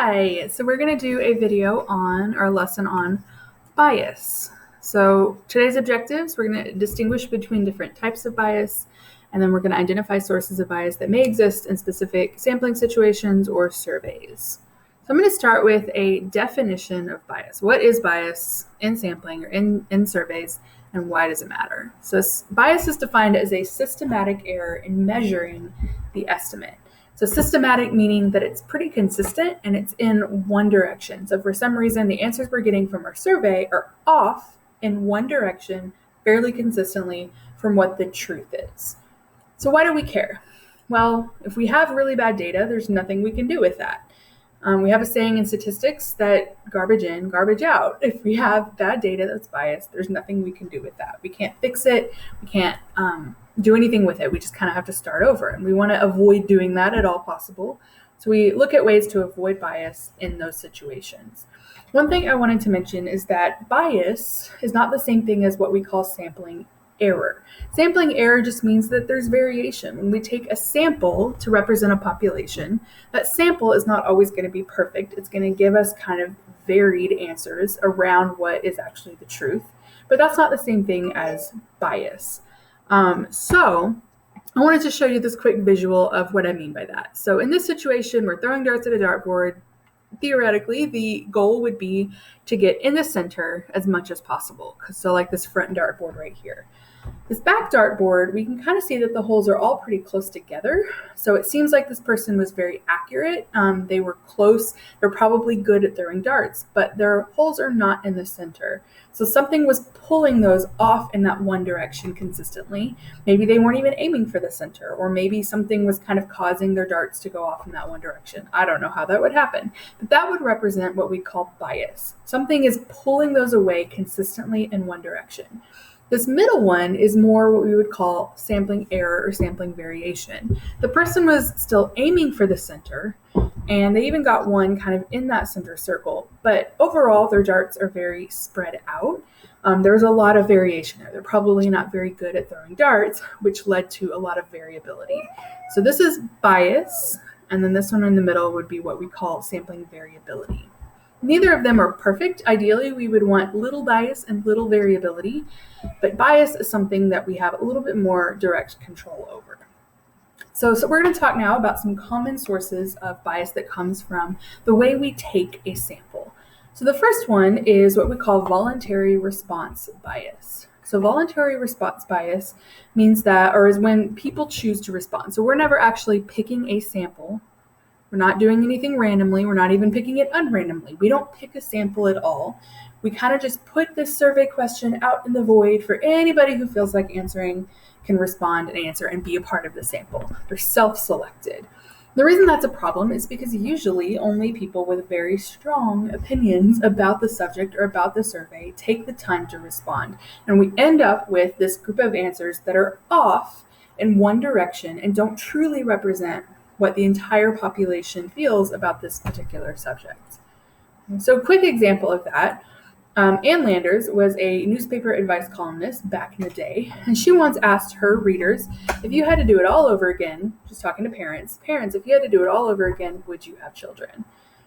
Hi, so we're going to do a video on our lesson on bias. So today's objectives, we're going to distinguish between different types of bias, and then we're going to identify sources of bias that may exist in specific sampling situations or surveys. So I'm going to start with a definition of bias. What is bias in sampling or in surveys, and why does it matter? So bias is defined as a systematic error in measuring the estimate. So systematic meaning that it's pretty consistent and it's in one direction. So for some reason, the answers we're getting from our survey are off in one direction fairly consistently from what the truth is. So why do we care? Well, if we have really bad data, there's nothing we can do with that. We have a saying in statistics that garbage in, garbage out. If we have bad data that's biased, there's nothing we can do with that. We can't fix it. We can't do anything with it. We just kind of have to start over. And we want to avoid doing that at all possible. So we look at ways to avoid bias in those situations. One thing I wanted to mention is that bias is not the same thing as what we call sampling error. Sampling error just means that there's variation. When we take a sample to represent a population, that sample is not always going to be perfect. It's going to give us kind of varied answers around what is actually the truth, but that's not the same thing as bias. So I wanted to show you this quick visual of what I mean by that. So in this situation, we're throwing darts at a dartboard. Theoretically, the goal would be to get in the center as much as possible. So like this front dartboard right here. This back dartboard, we can kind of see that the holes are all pretty close together. So it seems like this person was very accurate. They were close. They're probably good at throwing darts, but their holes are not in the center. So something was pulling those off in that one direction consistently. Maybe they weren't even aiming for the center, or maybe something was kind of causing their darts to go off in that one direction. I don't know how that would happen, but that would represent what we call bias. Something is pulling those away consistently in one direction. This middle one is more what we would call sampling error or sampling variation. The person was still aiming for the center, and they even got one kind of in that center circle, but overall their darts are very spread out. There's a lot of variation there. They're probably not very good at throwing darts, which led to a lot of variability. So this is bias, and then this one in the middle would be what we call sampling variability. Neither of them are perfect. Ideally, we would want little bias and little variability, but bias is something that we have a little bit more direct control over. So we're going to talk now about some common sources of bias that comes from the way we take a sample. So the first one is what we call voluntary response bias. So voluntary response bias means that, or is when people choose to respond. So we're never actually picking a sample. We're not doing anything randomly. We're not even picking it unrandomly. We don't pick a sample at all. We kind of just put this survey question out in the void for anybody who feels like answering can respond and answer and be a part of the sample. They're self-selected. The reason that's a problem is because usually only people with very strong opinions about the subject or about the survey take the time to respond. And we end up with this group of answers that are off in one direction and don't truly represent what the entire population feels about this particular subject. So a quick example of that, Ann Landers was a newspaper advice columnist back in the day, and she once asked her readers, if you had to do it all over again, just talking to parents, if you had to do it all over again, would you have children?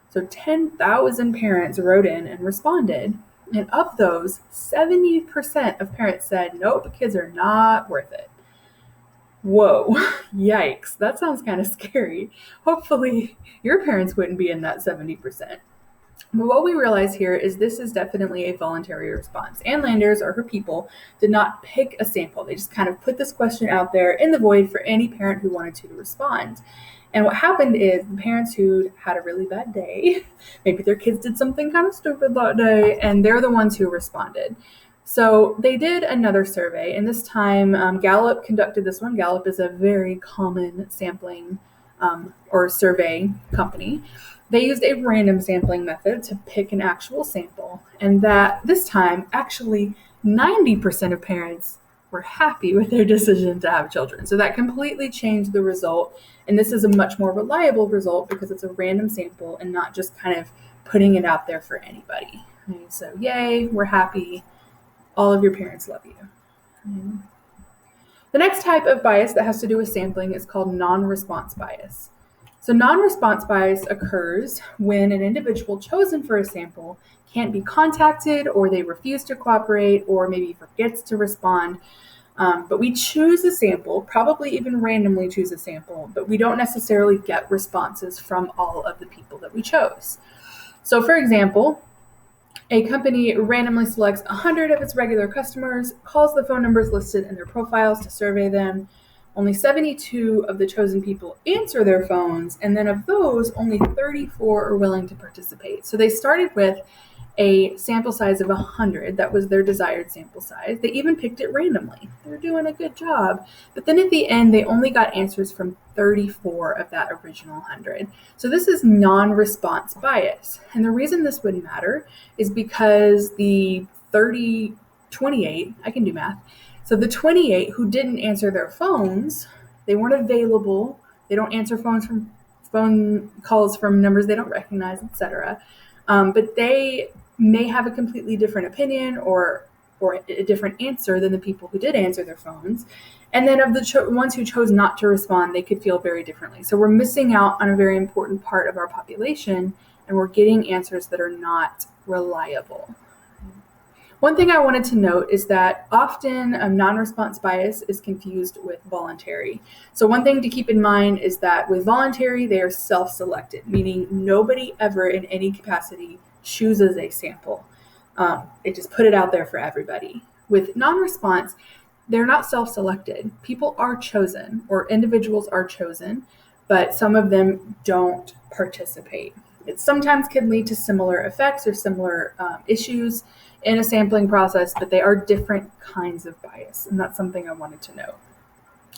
So 10,000 parents wrote in and responded, and of those, 70% of parents said, nope, kids are not worth it. Whoa, yikes, that sounds kind of scary. Hopefully your parents wouldn't be in that 70%. But what we realize here is this is definitely a voluntary response. Ann Landers or her people did not pick a sample. They just kind of put this question out there in the void for any parent who wanted to respond. And what happened is the parents who had a really bad day, maybe their kids did something kind of stupid that day, and they're the ones who responded. So they did another survey, and this time Gallup conducted this one. Gallup is a very common sampling or survey company. They used a random sampling method to pick an actual sample, and that this time, actually 90% of parents were happy with their decision to have children. So that completely changed the result, and this is a much more reliable result because it's a random sample and not just kind of putting it out there for anybody. Okay, so yay, we're happy. All of your parents love you. The next type of bias that has to do with sampling is called non-response bias. So non-response bias occurs when an individual chosen for a sample can't be contacted, or they refuse to cooperate, or maybe forgets to respond. But we choose a sample, probably even randomly choose a sample, but we don't necessarily get responses from all of the people that we chose. So for example, a company randomly selects 100 of its regular customers, calls the phone numbers listed in their profiles to survey them. Only 72 of the chosen people answer their phones, and then of those, only 34 are willing to participate. So they started with a sample size of 100. That was their desired sample size. They even picked it randomly. They're doing a good job. But then at the end, they only got answers from 34 of that original 100. So this is non-response bias. And the reason this would matter is because the 28, I can do math. So the 28 who didn't answer their phones, they weren't available. They don't answer phone calls from numbers they don't recognize, etc. But they may have a completely different opinion or a different answer than the people who did answer their phones. And then of the ones who chose not to respond, they could feel very differently. So we're missing out on a very important part of our population, and we're getting answers that are not reliable. One thing I wanted to note is that often non-response bias is confused with voluntary. So one thing to keep in mind is that with voluntary, they are self-selected, meaning nobody ever in any capacity chooses a sample. They just put it out there for everybody. With non-response, they're not self-selected. People are chosen, or individuals are chosen, but some of them don't participate. It sometimes can lead to similar effects or similar issues in a sampling process, but they are different kinds of bias, and that's something I wanted to note.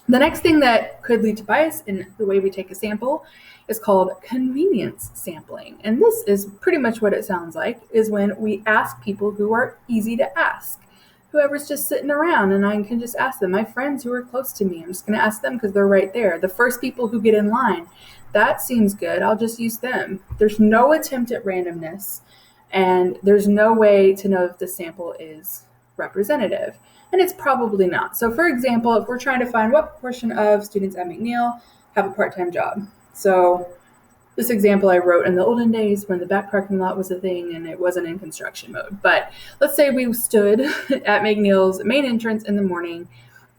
The next thing that could lead to bias in the way we take a sample is called convenience sampling. And this is pretty much what it sounds like, is when we ask people who are easy to ask. Whoever's just sitting around and I can just ask them. My friends who are close to me, I'm just going to ask them because they're right there. The first people who get in line, that seems good. I'll just use them. There's no attempt at randomness, and there's no way to know if the sample is representative. And it's probably not. So for example, if we're trying to find what proportion of students at McNeil have a part-time job. So this example I wrote in the olden days when the back parking lot was a thing and it wasn't in construction mode. But let's say we stood at McNeil's main entrance in the morning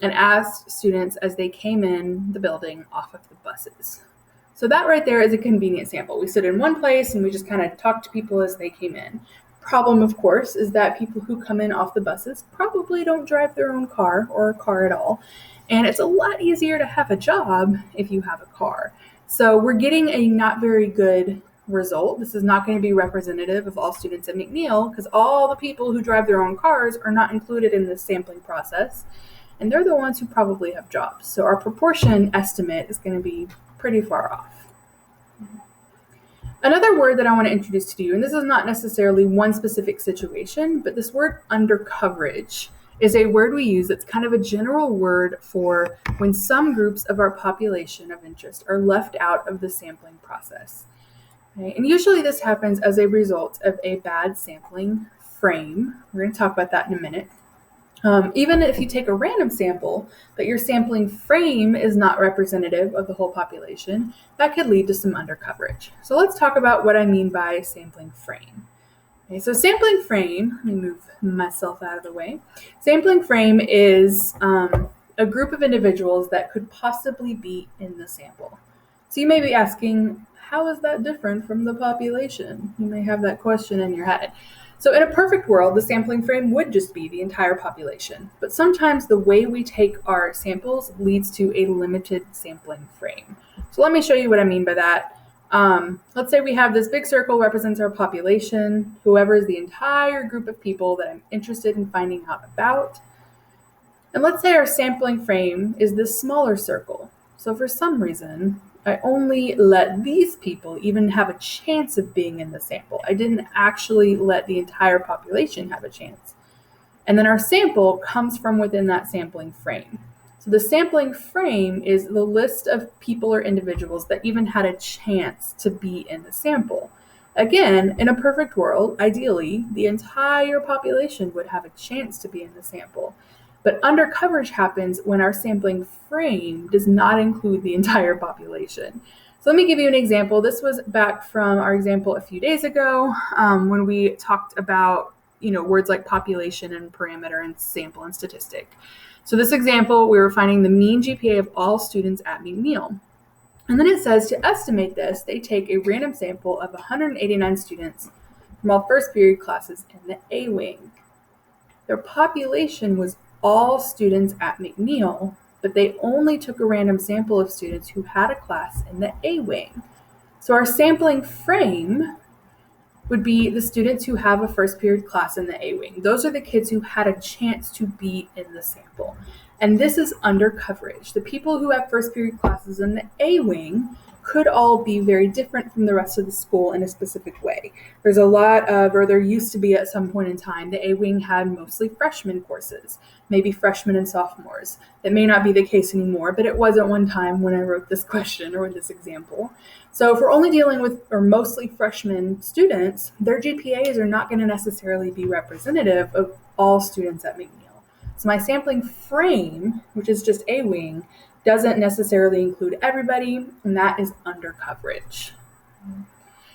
and asked students as they came in the building off of the buses. So that right there is a convenient sample. We stood in one place and we just kind of talked to people as they came in. Problem, of course, is that people who come in off the buses probably don't drive their own car or a car at all. And it's a lot easier to have a job if you have a car. So we're getting a not very good result. This is not going to be representative of all students at McNeil because all the people who drive their own cars are not included in this sampling process. And they're the ones who probably have jobs. So our proportion estimate is going to be pretty far off. Another word that I want to introduce to you, and this is not necessarily one specific situation, but this word undercoverage is a word we use that's kind of a general word for when some groups of our population of interest are left out of the sampling process. Okay? And usually this happens as a result of a bad sampling frame. We're going to talk about that in a minute. Even if you take a random sample, but your sampling frame is not representative of the whole population, that could lead to some undercoverage. So let's talk about what I mean by sampling frame. Okay, so sampling frame, let me move myself out of the way. Sampling frame is a group of individuals that could possibly be in the sample. So you may be asking, how is that different from the population? You may have that question in your head. So in a perfect world, the sampling frame would just be the entire population, but sometimes the way we take our samples leads to a limited sampling frame. So let me show you what I mean by that. Let's say we have this big circle represents our population, whoever is the entire group of people that I'm interested in finding out about. And let's say our sampling frame is this smaller circle. So for some reason, I only let these people even have a chance of being in the sample. I didn't actually let the entire population have a chance. And then our sample comes from within that sampling frame. So the sampling frame is the list of people or individuals that even had a chance to be in the sample. Again, in a perfect world, ideally, the entire population would have a chance to be in the sample. But undercoverage happens when our sampling frame does not include the entire population. So let me give you an example. This was back from our example a few days ago when we talked about words like population and parameter and sample and statistic. So this example, we were finding the mean GPA of all students at McNeil. And then it says to estimate this, they take a random sample of 189 students from all first period classes in the A wing. Their population was all students at McNeil, but they only took a random sample of students who had a class in the A wing. So our sampling frame would be the students who have a first period class in the A wing. Those are the kids who had a chance to be in the sample. And this is under coverage. The people who have first period classes in the A wing could all be very different from the rest of the school in a specific way. There's a lot of, or there used to be at some point in time, the A wing had mostly freshman courses, maybe freshmen and sophomores. That may not be the case anymore, but it was at one time when I wrote this question or this example. So if we're only dealing with or mostly freshman students, their GPAs are not going to necessarily be representative of all students at McNeil. So my sampling frame, which is just A wing, doesn't necessarily include everybody, and that is under coverage.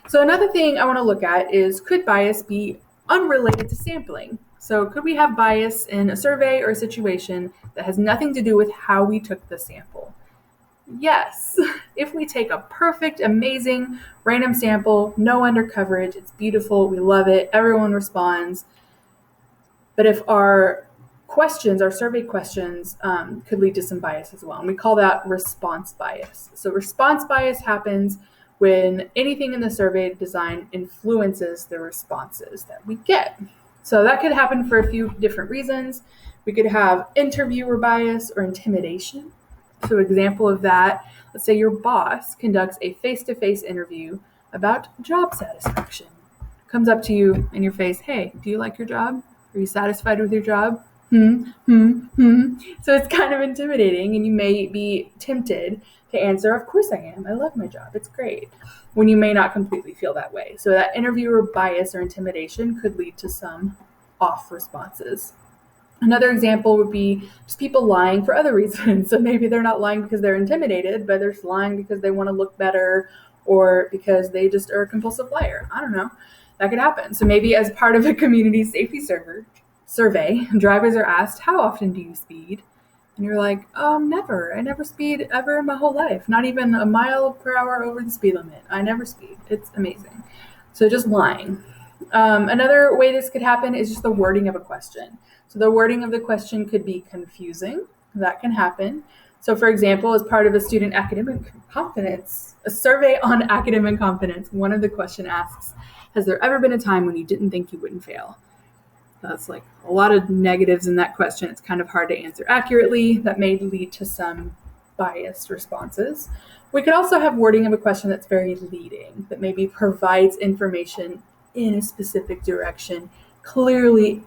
So another thing I want to look at is, could bias be unrelated to sampling? So could we have bias in a survey or a situation that has nothing to do with how we took the sample? Yes. If we take a perfect, amazing, random sample, no under coverage, it's beautiful, we love it, everyone responds. But if our questions, our survey questions, could lead to some bias as well. And we call that response bias. So response bias happens when anything in the survey design influences the responses that we get. So that could happen for a few different reasons. We could have interviewer bias or intimidation. So an example of that, let's say your boss conducts a face-to-face interview about job satisfaction. Comes up to you in your face, hey, do you like your job? Are you satisfied with your job? So it's kind of intimidating, and you may be tempted to answer, of course I am. I love my job. It's great. When you may not completely feel that way. So that interviewer bias or intimidation could lead to some off responses. Another example would be just people lying for other reasons. So maybe they're not lying because they're intimidated, but they're just lying because they want to look better or because they just are a compulsive liar. I don't know. That could happen. So maybe as part of a community safety survey, drivers are asked, how often do you speed? And you're like, never. I never speed ever in my whole life. Not even a mile per hour over the speed limit. I never speed. It's amazing. So just lying. Another way this could happen is just the wording of a question. So the wording of the question could be confusing. That can happen. So for example, as part of a student academic confidence, a survey on academic confidence, one of the question asks, has there ever been a time when you didn't think you wouldn't fail? That's like a lot of negatives in that question. It's kind of hard to answer accurately. That may lead to some biased responses. We could also have wording of a question that's very leading, that maybe provides information in a specific direction, clearly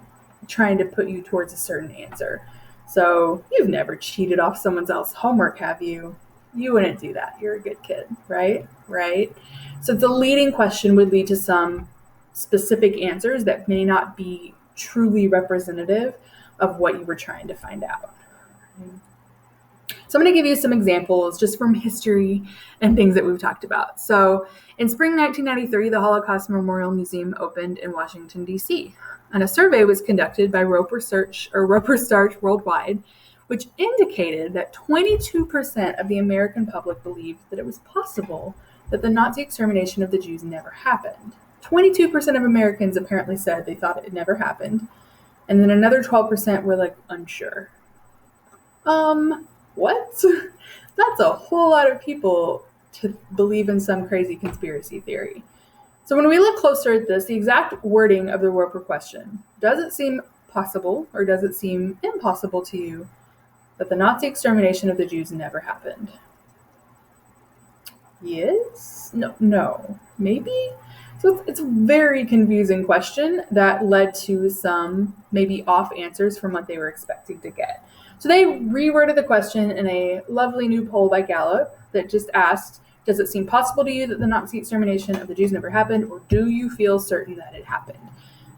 trying to put you towards a certain answer. So you've never cheated off someone else's homework, have you? You wouldn't do that. You're a good kid, right? Right? So the leading question would lead to some specific answers that may not be truly representative of what you were trying to find out. So I'm going to give you some examples just from history and things that we've talked about. So in spring 1993, the Holocaust Memorial Museum opened in Washington, D.C., and a survey was conducted by Roper Search Worldwide, which indicated that 22% of the American public believed that it was possible that the Nazi extermination of the Jews never happened. 22% of Americans apparently said they thought it never happened. And then another 12% were like unsure. What? That's a whole lot of people to believe in some crazy conspiracy theory. So when we look closer at this, the exact wording of the Roper question, does it seem possible or does it seem impossible to you that the Nazi extermination of the Jews never happened? Yes? No. Maybe? So it's a very confusing question that led to some maybe off answers from what they were expecting to get. So they reworded the question in a lovely new poll by Gallup that just asked, does it seem possible to you that the Nazi extermination of the Jews never happened, or do you feel certain that it happened?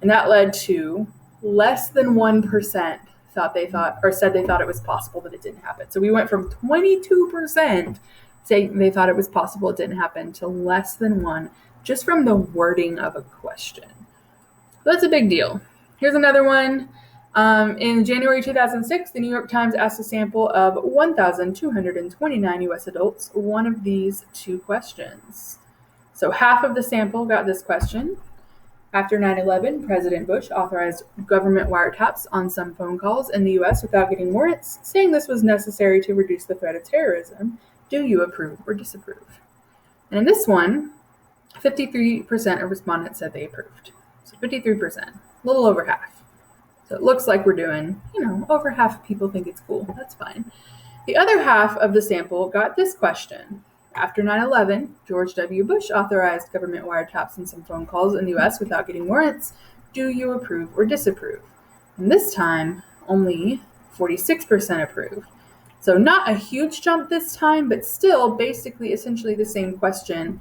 And that led to less than 1% said they thought it was possible that it didn't happen. So we went from 22% saying they thought it was possible it didn't happen to less than 1 just from the wording of a question. That's a big deal. Here's another one. In January 2006, the New York Times asked a sample of 1,229 U.S. adults one of these 2 questions. So half of the sample got this question. After 9/11, President Bush authorized government wiretaps on some phone calls in the U.S. without getting warrants, saying this was necessary to reduce the threat of terrorism. Do you approve or disapprove? And in this one, 53% of respondents said they approved. So 53%, a little over half. So it looks like we're doing, over half of people think it's cool. That's fine. The other half of the sample got this question. After 9/11, George W. Bush authorized government wiretaps on some phone calls in the U.S. without getting warrants. Do you approve or disapprove? And this time, only 46% approved. So not a huge jump this time, but still basically essentially the same question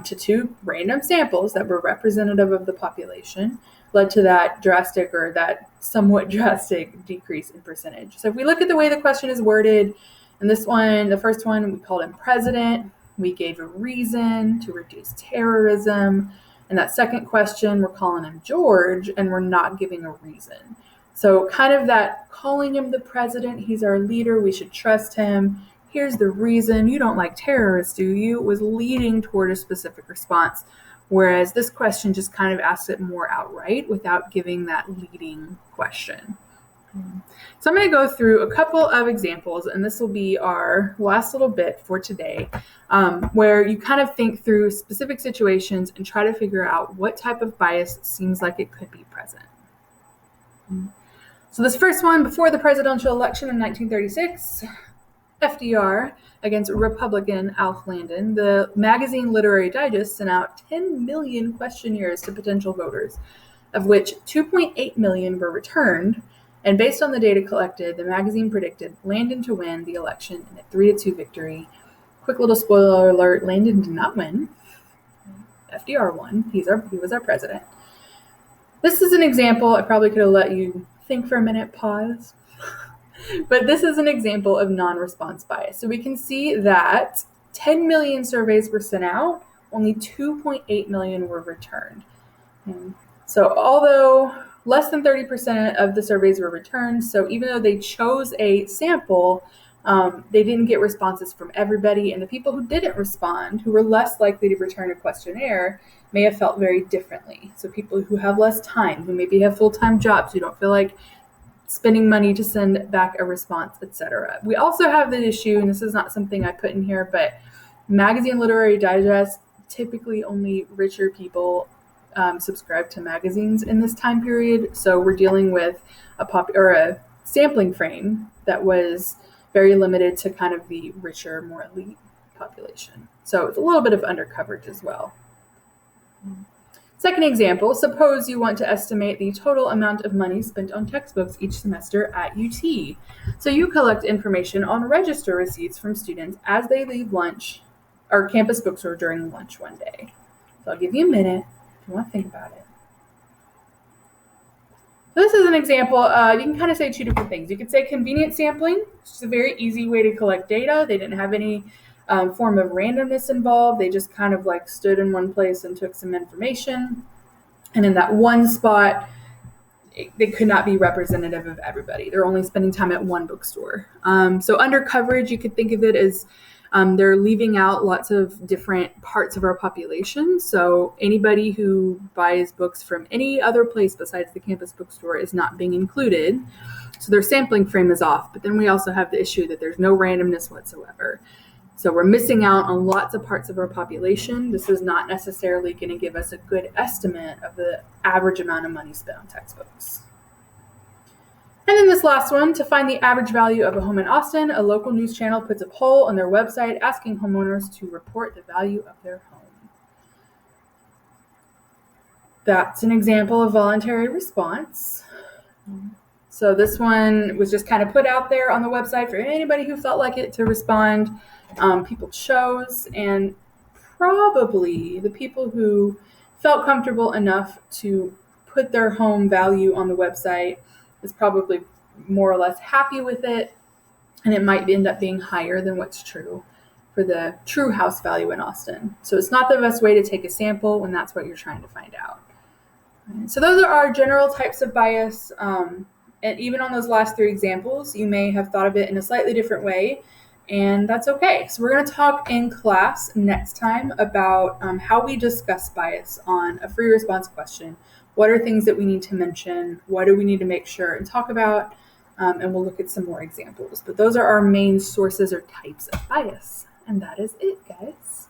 to 2 random samples that were representative of the population led to that drastic or that somewhat drastic decrease in percentage. So if we look at the way the question is worded, and this one, the first one, we called him president. We gave a reason to reduce terrorism. And that second question, we're calling him George, and we're not giving a reason. So kind of that calling him the president, he's our leader, we should trust him. Here's the reason, you don't like terrorists, do you? Was leading toward a specific response. Whereas this question just kind of asks it more outright without giving that leading question. So I'm going to go through a couple of examples, and this will be our last little bit for today, where you kind of think through specific situations and try to figure out what type of bias seems like it could be present. So this first one, before the presidential election in 1936, FDR against Republican Alf Landon, the magazine Literary Digest sent out 10 million questionnaires to potential voters, of which 2.8 million were returned. And based on the data collected, the magazine predicted Landon to win the election in a 3-2 victory. Quick little spoiler alert, Landon did not win. FDR won. He was our president. This is an example. I probably could have let you think for a minute, pause. But this is an example of non-response bias. So we can see that 10 million surveys were sent out, only 2.8 million were returned. So although less than 30% of the surveys were returned, so even though they chose a sample, they didn't get responses from everybody, and the people who didn't respond, who were less likely to return a questionnaire, may have felt very differently. So people who have less time, who maybe have full-time jobs, who don't feel like spending money to send back a response, etc. We also have the issue, and this is not something I put in here, but magazine Literary Digest, typically only richer people subscribe to magazines in this time period. So we're dealing with a sampling frame that was very limited to kind of the richer, more elite population. So it's a little bit of undercoverage as well. Second example, suppose you want to estimate the total amount of money spent on textbooks each semester at UT. So you collect information on register receipts from students as they leave lunch or campus bookstore during lunch one day. So I'll give you a minute if you want to think about it. So this is an example. You can kind of say 2 different things. You could say convenient sampling, which is a very easy way to collect data. They didn't have any form of randomness involved. They just kind of like stood in one place and took some information. And in that one spot, they could not be representative of everybody. They're only spending time at one bookstore. So under coverage, you could think of it as they're leaving out lots of different parts of our population. So anybody who buys books from any other place besides the campus bookstore is not being included. So their sampling frame is off. But then we also have the issue that there's no randomness whatsoever. So we're missing out on lots of parts of our population. This is not necessarily going to give us a good estimate of the average amount of money spent on textbooks. And then this last one, to find the average value of a home in Austin, a local news channel puts a poll on their website asking homeowners to report the value of their home. That's an example of voluntary response. So this one was just kind of put out there on the website for anybody who felt like it to respond. People chose, and probably the people who felt comfortable enough to put their home value on the website is probably more or less happy with it, and it might end up being higher than what's true for the true house value in Austin. So it's not the best way to take a sample when that's what you're trying to find out. So those are our general types of bias. And even on those last 3 examples, you may have thought of it in a slightly different way, and that's okay. So we're going to talk in class next time about how we discuss bias on a free response question. What are things that we need to mention? What do we need to make sure and talk about? And we'll look at some more examples. But those are our main sources or types of bias. And that is it, guys.